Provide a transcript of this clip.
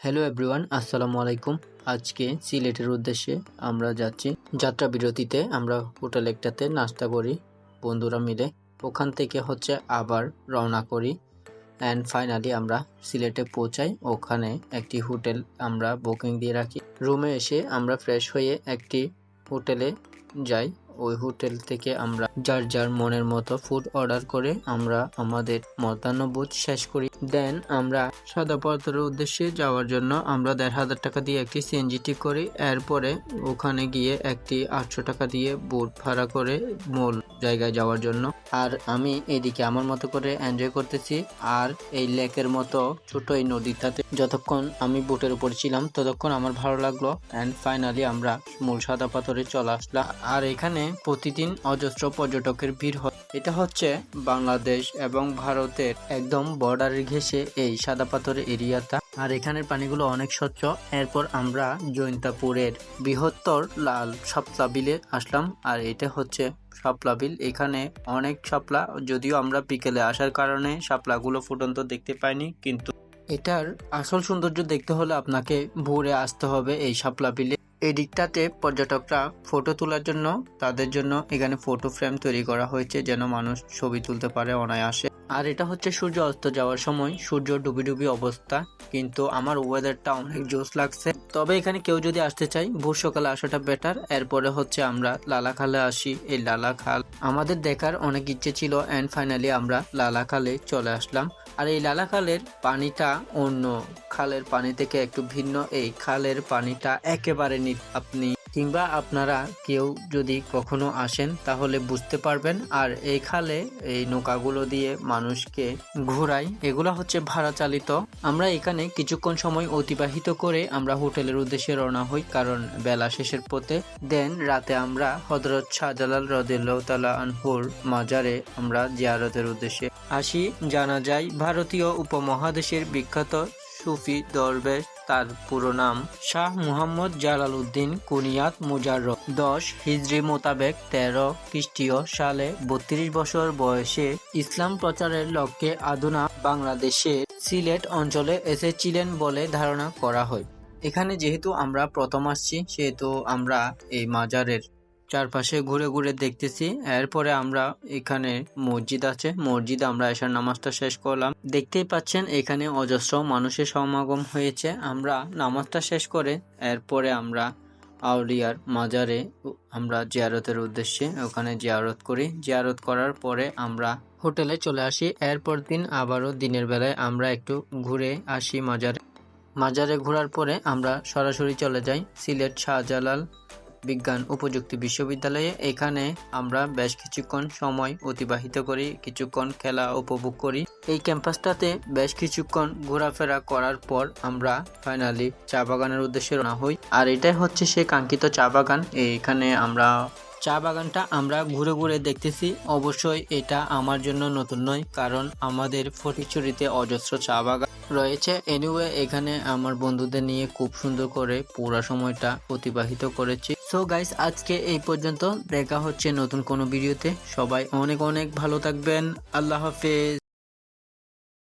Hello everyone, আসসালামু আলাইকুম। আজকে সিলেটের উদ্দেশ্যে আমরা যাচ্ছি। যাত্রা বিরতিতে আমরা হোটেল একটাতে নাস্তা করি বন্ধুরা মিলে। ওখান থেকে আবার রওনা করি অ্যান্ড ফাইনালি আমরা সিলেটে পৌঁছাই। ওখানে একটি হোটেল আমরা বুকিং দিয়ে রাখি। রুমে এসে আমরা ফ্রেশ হয়ে একটি হোটেলে যাই। ওই হোটেল থেকে আমরা যার যার মনের মতো ফুড অর্ডার করে আমরা আমাদের মধ্যাহ্নভোজ শেষ করি। দেন আমরা সাদা পাথরের উদ্দেশ্যে যাওয়ার জন্য আমরা ১,৫০০ টাকা দিয়ে একটি সিএনজি ঠিক করি। এরপরে ওখানে গিয়ে একটি ৮০০ টাকা দিয়ে বোট ভাড়া করে মূল জায়গায় যাওয়ার জন্য। আর আমি এদিকে আমার মতো করে এনজয় করতেছি। আর এই লেকের মতো ছোট এই নদীটাতে যতক্ষণ আমি বোটের উপর ছিলাম ততক্ষণ আমার ভালো লাগলো। অ্যান্ড ফাইনালি আমরা মূল সাদা পাথরে চলে আসলাম। আর এখানে প্রতিদিন অজস্র পর্যটকের ভিড় হয়। এটা হচ্ছে বাংলাদেশ এবং ভারতের একদম বর্ডারের ঘেঁষে এই সাদা পাথরের এরিয়াটা। আর এখানের পানিগুলো অনেক স্বচ্ছ। এরপর আমরা জৈন্তাপুরের বৃহত্তর লাল শাপলা বিলে আসলাম। আর এটা হচ্ছে শাপলা বিল। এখানে অনেক শাপলা, যদিও আমরা বিকেলে আসার কারণে শাপলাগুলো ফুটন্ত দেখতে পাইনি, কিন্তু এটার আসল সৌন্দর্য দেখতে হলে আপনাকে ভোরে আসতে হবে এই শাপলা বিলে। এই দিকটাতে পর্যটকরা ফটো তোলার জন্য তাদের জন্য এখানে ফটো ফ্রেম তৈরি করা হয়েছে, যেন মানুষ ছবি তুলতে পারে অনায়াসে। আর এটা হচ্ছে সূর্য অস্ত যাওয়ার সময়, সূর্য ডুবি ডুবি অবস্থা, কিন্তু আমার ওয়েদারটা অনেক জোস লাগছে। তবে এখানে কেউ যদি আসতে চাই ভোর সকালে আসাটা বেটার। এরপরে আমরা লালাখালে আসি। এই লালাখাল আমাদের দেখার অনেক ইচ্ছে ছিল অ্যান্ড ফাইনালি আমরা লালাখালে চলে আসলাম। আর এই লালাখালের পানিটা অন্য খালের পানি থেকে একটু ভিন্ন। এই খালের পানিটা একেবারে আপনি কিংবা আপনারা কেউ যদি কখনো আসেন তাহলে বুঝতে পারবেন। আর এই খালে এই নৌকাগুলো দিয়ে মানুষকে ঘোরায়, এগুলো হচ্ছে ভাড়া চালিত। আমরা এখানে কিছুক্ষণ সময় অতিবাহিত করে আমরা হোটেলের উদ্দেশ্যে রওনা হই, কারণ বেলা শেষের পথে। দেন রাতে আমরা হযরত শাহজালাল রাদিয়াল্লাহু তাআলা আনহুর মাজারে আমরা জিয়ারতের উদ্দেশ্যে আসি। জানা যায় ভারতীয় উপমহাদেশের বিখ্যাত সুফি দরবেশ, তার পুরো নাম শাহ মুহাম্মদ জালালউদ্দিন কুনিয়াত মুজাররদ। ১০ হিজরি মোতাবেক ১৩ খ্রিস্টীয় সালে ৩২ বছর বয়সে ইসলাম প্রচারের লক্ষ্যে আধুনা বাংলাদেশের সিলেট অঞ্চলে এসেছিলেন বলে ধারণা করা হয়। এখানে যেহেতু আমরা প্রথম আসছি, সেহেতু আমরা এই মাজারের চারপাশে ঘুরে ঘুরে দেখতেছি। এরপরে আমরা এখানে মসজিদ আছে, মসজিদে আমরা এশার নামাজটা শেষ করলাম। দেখতেই পাচ্ছেন এখানে অজস্র মানুষের সমাগম হয়েছে। আমরা নামাজটা শেষ করে এরপরে আমরা আউলিয়ার মাজারে আমরা জিয়ারতের উদ্দেশ্যে ওখানে জিয়ারত করি। জিয়ারত করার পরে আমরা হোটেলে চলে আসি। এরপর দিন আবারও দিনের বেলায় আমরা একটু ঘুরে আসি মাজারে ঘোরার পরে আমরা সরাসরি চলে যাই সিলেট শাহজালাল বিজ্ঞান ও প্রযুক্তি বিশ্ববিদ্যালয়ে। এখানে আমরা বেশ কিছুক্ষণ সময় অতিবাহিত করি, কিছুক্ষণ খেলা উপভোগ করি। এই ক্যাম্পাসটাতে বেশ কিছুক্ষণ ঘোরাফেরা করার পর আমরা ফাইনালি চা বাগানের উদ্দেশ্যে রওনা হই। আর এটাই হচ্ছে সে কাঙ্ক্ষিত চা বাগান। এইখানে আমরা চা বাগানটা আমরা ঘুরে ঘুরে দেখতেছি। অবশ্যই এটা আমার জন্য নতুন নয়, কারণ আমাদের ফটিকছড়িতে অজস্র চা বাগান রয়েছে। এনিওয়ে এখানে আমার বন্ধুদের নিয়ে খুব সুন্দর করে পুরো সময়টা অতিবাহিত করেছি। সো গাইস, আজকে এই পর্যন্ত। দেখা হচ্ছে নতুন কোনো ভিডিওতে। সবাই অনেক অনেক ভালো থাকবেন। আল্লাহ হাফেজ।